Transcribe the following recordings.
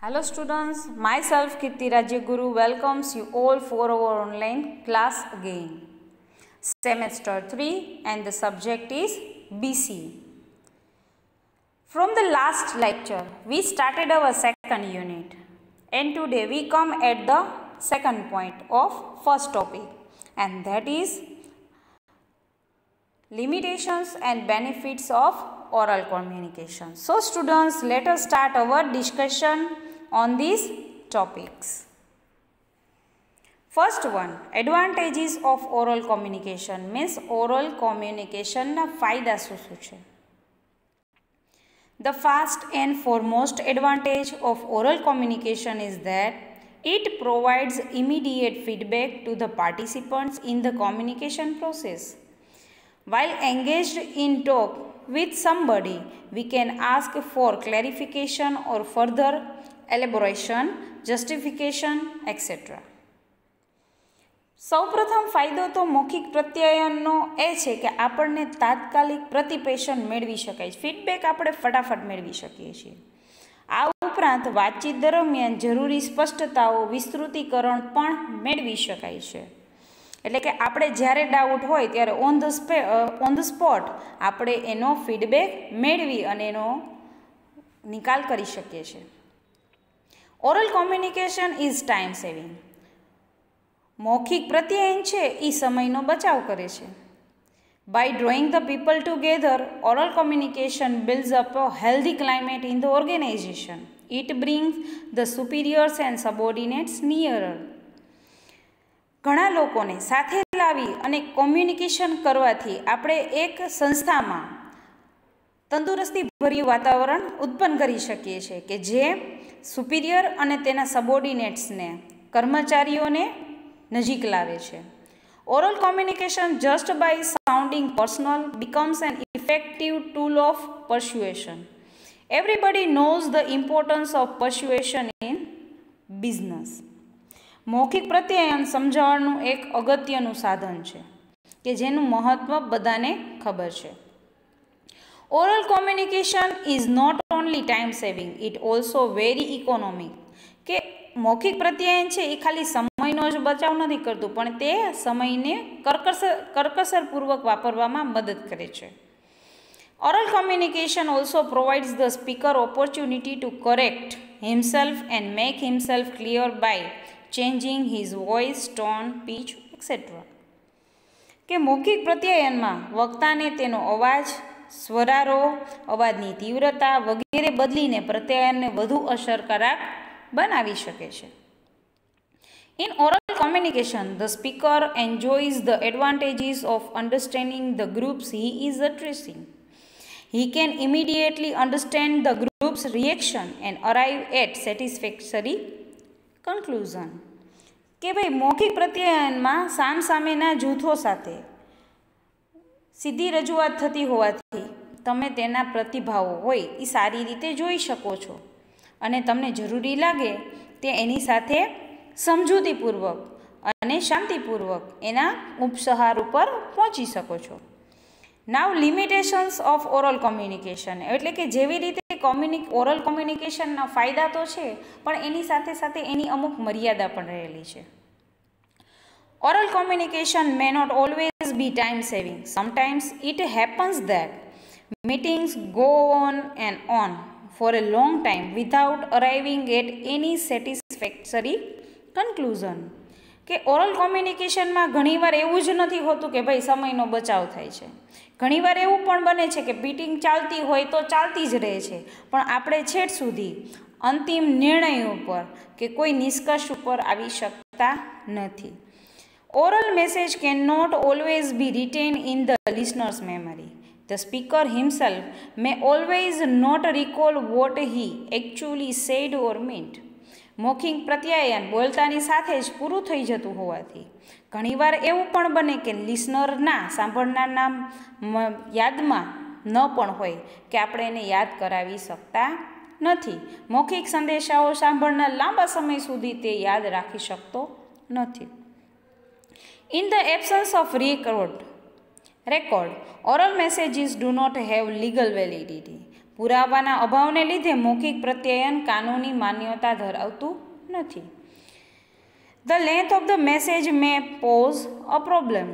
Hello students, myself Kirti Rajyaguru welcomes you all for our online class again. Semester 3 and the subject is BC. From the last lecture, we started our second unit and today we come at the second point of first topic, and that is limitations and benefits of oral communication. So students, let us start our discussion on these topics. First one, advantages of oral communication means oral communication na ફાયદા શું છે. The first and foremost advantage of oral communication is that it provides immediate feedback to the participants in the communication process. While engaged in talk with somebody, we can ask for clarification or further elaboration, justification, etc. સૌપ્રથમ ફાયદો તો મૌખિક પ્રત્યાયનનો એ છે કે આપણને તાત્કાલિક પ્રતિપેશન મેળવી શકાય છે, ફીડબેક આપણે ફટાફટ મેળવી શકીએ છીએ. આ ઉપરાંત વાતચીત દરમિયાન જરૂરી સ્પષ્ટતાઓ વિસ્તૃતિકરણ પણ મેળવી શકાય છે. એટલે કે આપણે જ્યારે ડાઉટ હોય ત્યારે ઓન ધ સ્પોટ આપણે એનો ફીડબેક મેળવી અને એનો નિકાલ કરી શકીએ છીએ. Oral communication is time saving. મૌખિક પ્રત્યાયન છે એ સમયનો બચાવ કરે છે. By drawing the people together, oral communication builds up a healthy climate in the organization. It brings the superiors and subordinates nearer. ઘણા લોકોને સાથે લાવી અને કોમ્યુનિકેશન કરવાથી આપણે એક સંસ્થામાં તંદુરસ્તીભર્યું વાતાવરણ ઉત્પન્ન કરી શકીએ છીએ કે જે સુપિરિયર અને તેના સબોર્ડિનેટ્સને, કર્મચારીઓને નજીક લાવે છે. Oral communication just by sounding personal becomes an effective tool of persuasion. Everybody knows the importance of persuasion in business. મૌખિક પ્રત્યાયન સમજાવવાનું એક અગત્યનું સાધન છે કે જેનું મહત્ત્વ બધાને ખબર છે. Oral communication is not only time saving, it also very economic. કે મૌખિક પ્રત્યાયન છે એ ખાલી સમયનો જ બચાવ નથી કરતું, પણ તે સમયને કરકસરપૂર્વક વાપરવામાં મદદ કરે છે. Oral communication also provides the speaker opportunity to correct himself and make himself clear by changing his voice, tone, pitch etcetera. કે મૌખિક પ્રત્યાયનમાં વક્તાને તેનો અવાજ, સ્વરારો, અવાજની તીવ્રતા વગેરે બદલીને પ્રત્યાયનને વધુ અસરકારક બનાવી શકે છે. In oral communication, the speaker enjoys the advantages of understanding the groups he is addressing. He can immediately understand the group's reaction and arrive at satisfactory conclusion. કે ભાઈ મૌખિક પ્રત્યાયનમાં સામસામેના જૂથો સાથે સીધી રજૂઆત થતી હોવાથી તમે તેના પ્રતિભાવો હોય એ સારી રીતે જોઈ શકો છો અને તમને જરૂરી લાગે તે એની સાથે સમજૂતીપૂર્વક અને શાંતિપૂર્વક એના ઉપસહાર ઉપર પહોંચી શકો છો. નાવ લિમિટેશન્સ ઓફ ઓરલ કોમ્યુનિકેશન, એટલે કે જેવી રીતે ઓરલ કોમ્યુનિકેશનના ફાયદા તો છે પણ એની સાથે સાથે એની અમુક મર્યાદા પણ રહેલી છે. Oral communication may not always be time saving. Sometimes it happens that meetings go on for a long time without arriving at any satisfactory conclusion. કે ઓરલ કોમ્યુનિકેશનમાં ઘણીવાર એવું જ નથી હોતું કે ભાઈ સમયનો બચાવ થાય છે. ઘણીવાર એવું પણ બને છે કે મીટિંગ ચાલતી હોય તો ચાલતી જ રહે છે, પણ આપણે છેટ સુધી અંતિમ નિર્ણય ઉપર કે કોઈ નિષ્કર્ષ ઉપર આવી શકતા નથી. Oral message can not always be retained in the listener's memory. The speaker himself may always not recall what he actually said or meant. મૌખિક પ્રત્યાયન બોલતાની સાથે જ પૂરું થઈ જતું હોવાથી ઘણીવાર એવું પણ બને કે લિસનરના, સાંભળનારના યાદમાં ન પણ હોય કે આપણે એને યાદ કરાવી શકતા નથી. મૌખિક સંદેશાઓ સાંભળનાર લાંબા સમય સુધી તે યાદ રાખી શકતો નથી. In the absence of record, oral messages do not have legal validity. પુરાવાના અભાવને લીધે મૌખિક પ્રત્યાયન કાનૂની માન્યતા ધરાવતું નથી. The length of the message may pose a problem.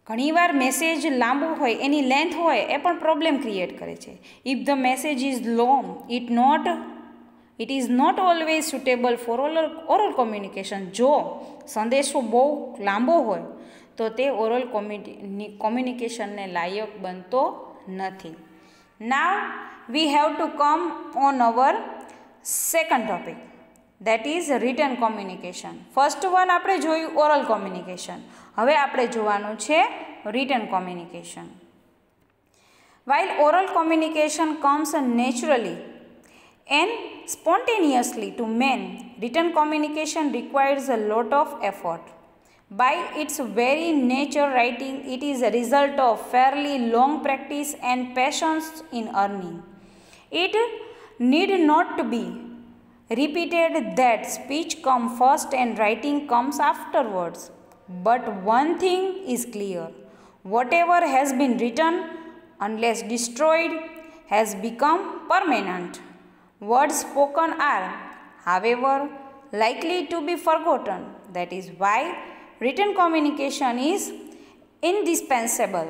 ઘણીવાર મેસેજ લાંબુ હોય, એની લેન્થ હોય એ પણ પ્રોબ્લેમ ક્રિએટ કરે છે. If the message is long it is not always suitable for oral communication. જો સંદેશો બહુ લાંબો હોય તો તે ઓરલ કોમ્યુનિકેશનને લાયક બનતો નથી. Now we have to come on our second topic, that is written communication. First one આપણે જોયું ઓરલ કોમ્યુનિકેશન. હવે આપણે જોવાનું છે written communication. While oral communication comes naturally and spontaneously to men, written communication requires a lot of effort. By its very nature, writing it is a result of fairly long practice and patience in earning. It need not be repeated that speech comes first and writing comes afterwards. But one thing is clear: whatever has been written, unless destroyed, has become permanent. Words spoken are, however, likely to be forgotten. That is why written communication is indispensable.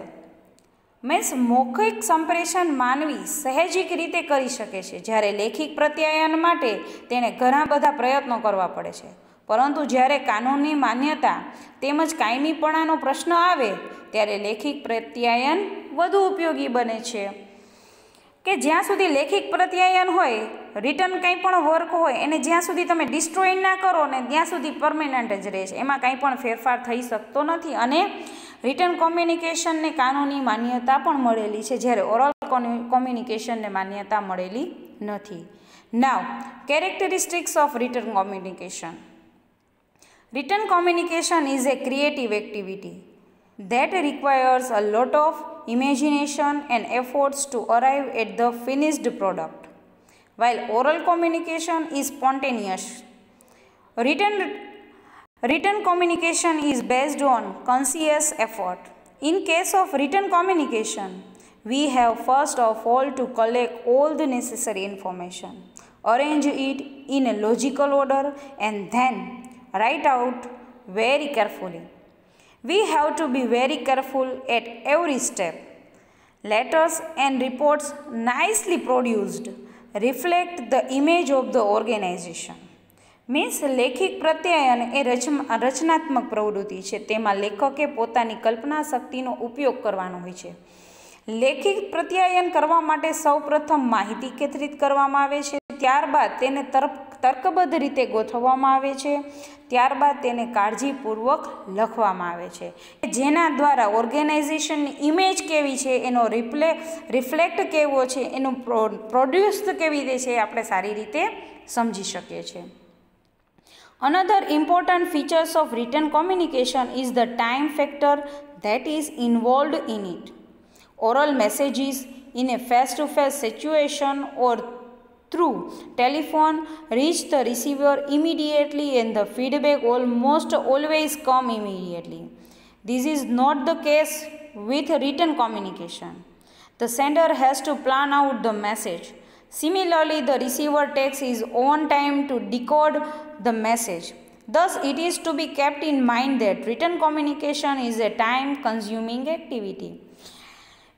Means મૌખિક સંપ્રેષણ માનવી સહેજિક રીતે કરી શકે છે, જ્યારે લેખિક પ્રત્યાયન માટે તેણે ઘણા બધા પ્રયત્નો કરવા પડે છે. પરંતુ જ્યારે કાનૂની માન્યતા તેમજ કાયમીપણાનો પ્રશ્ન આવે ત્યારે લેખિક પ્રત્યાયન વધુ ઉપયોગી બને છે. કે જ્યાં સુધી લેખિક પ્રત્યાયન હોય, રિટર્ન કંઈ પણ વર્ક હોય એને જ્યાં સુધી તમે ડિસ્ટ્રોય ના કરો ને ત્યાં સુધી પરમેનન્ટ જ રહે છે, એમાં કંઈ પણ ફેરફાર થઈ શકતો નથી. અને રિટર્ન કોમ્યુનિકેશનને કાનૂની માન્યતા પણ મળેલી છે, જ્યારે ઓરલ કોમ્યુનિકેશનને માન્યતા મળેલી નથી. Now characteristics of written communication. Written communication is a creative activity that requires a lot of imagination and efforts to arrive at the finished product, while oral communication is spontaneous. Written communication is based on conscious effort. In case of written communication, we have first of all to collect all the necessary information, arrange it in a logical order, and then write out very carefully. We have to be very careful at every step. Letters and reports nicely produced reflect the image of the organization. Means લેખિક પ્રત્યાયન એ રચનાત્મક પ્રવૃત્તિ છે. તેમાં લેખકે પોતાની કલ્પના શક્તિનો ઉપયોગ કરવાનો હોય છે. લેખિક પ્રત્યાયન કરવા માટે સૌપ્રથમ માહિતી એકત્રિત કરવામાં આવે છે, ત્યારબાદ તેને તર્કબદ્ધ રીતે ગોઠવવામાં આવે છે, ત્યારબાદ તેને કાળજીપૂર્વક લખવામાં આવે છે, જેના દ્વારા ઓર્ગેનાઇઝેશનની ઇમેજ કેવી છે, એનો રિફ્લેક્ટ કેવો છે, એનું પ્રોડ્યુસ કેવી રીતે છે, આપણે સારી રીતે સમજી શકીએ છીએ. Another important features of written communication is the time factor that is involved in it. Oral messages in a face-to-face situation or through telephone reach the receiver immediately and the feedback almost always come immediately. This is not the case with written communication. The sender has to plan out the message. Similarly, the receiver takes his own time to decode the message. Thus, it is to be kept in mind that written communication is a time-consuming activity.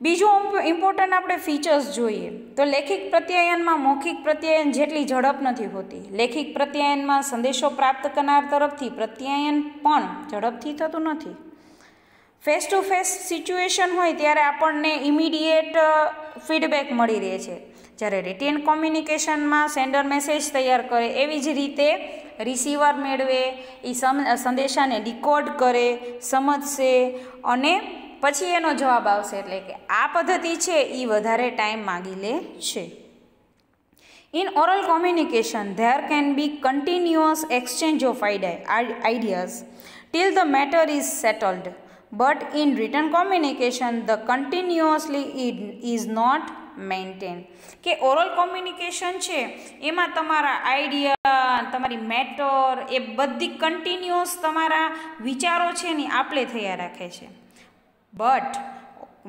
બીજું important આપણે features જોઈએ તો લેખિક પ્રત્યાયનમાં મૌખિક પ્રત્યાયન જેટલી ઝડપ નથી હોતી. લેખિક પ્રત્યાયનમાં સંદેશો પ્રાપ્ત કરનાર તરફથી પ્રત્યાયન પણ ઝડપથી થતું નથી. ફેસ ટુ ફેસ સિચ્યુએશન હોય ત્યારે આપણને ઇમિડિયેટ ફીડબેક મળી રહે છે, જ્યારે રિટન કોમ્યુનિકેશનમાં સેન્ડર મેસેજ તૈયાર કરે એવી જ રીતે રિસીવર મેળવે, એ સંદેશાને ડિકોડ કરે, સમજશે અને પછી એનો જવાબ આવશે. એટલે કે આ પદ્ધતિ છે એ વધારે ટાઈમ માગી લે છે. In oral communication there can be continuous exchange of ideas till the matter is settled, but in written communication the continuously is not maintain. કે ઓરલ કોમ્યુનિકેશન છે એમાં તમારા આઈડિયા, તમારી મેટર એ બધી કન્ટિન્યુઅસ તમારા વિચારો છે ને આપણે થયા રાખે છે. બટ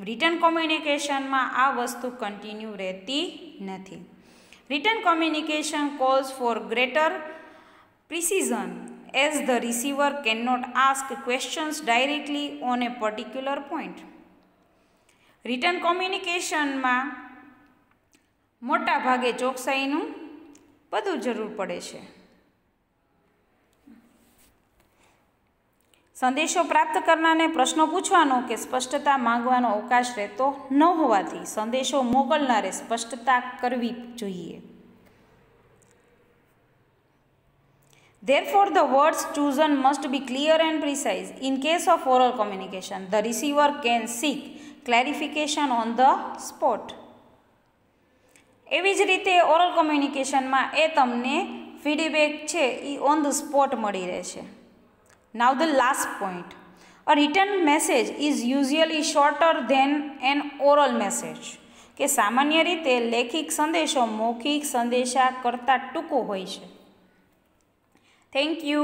રિટન કોમ્યુનિકેશનમાં આ વસ્તુ કન્ટિન્યુ રહેતી નથી. Written communication calls for greater precision as the receiver cannot ask questions directly on a particular point. Written કોમ્યુનિકેશનમાં મોટા ભાગે ચોકસાઈનું વધુ જરૂર પડે છે. સંદેશો પ્રાપ્ત કરનારને પ્રશ્નો પૂછવાનો કે સ્પષ્ટતા માંગવાનો અવકાશ રહેતો ન હોવાથી સંદેશો મોકલનારે સ્પષ્ટતા કરવી જોઈએ. Therefore, the words chosen must be clear and precise. In case of oral communication, the receiver can seek clarification on the spot. એવી જ રીતે ઓરલ કોમ્યુનિકેશનમાં એ તમને ફીડબેક છે એ ઓન ધ સ્પોટ મળી રહેશે. Now the last point. A written message is usually shorter than an oral message. કે સામાન્ય રીતે લેખિત સંદેશો મૌખિક સંદેશા કરતાં ટૂંકો હોય છે. Thank you.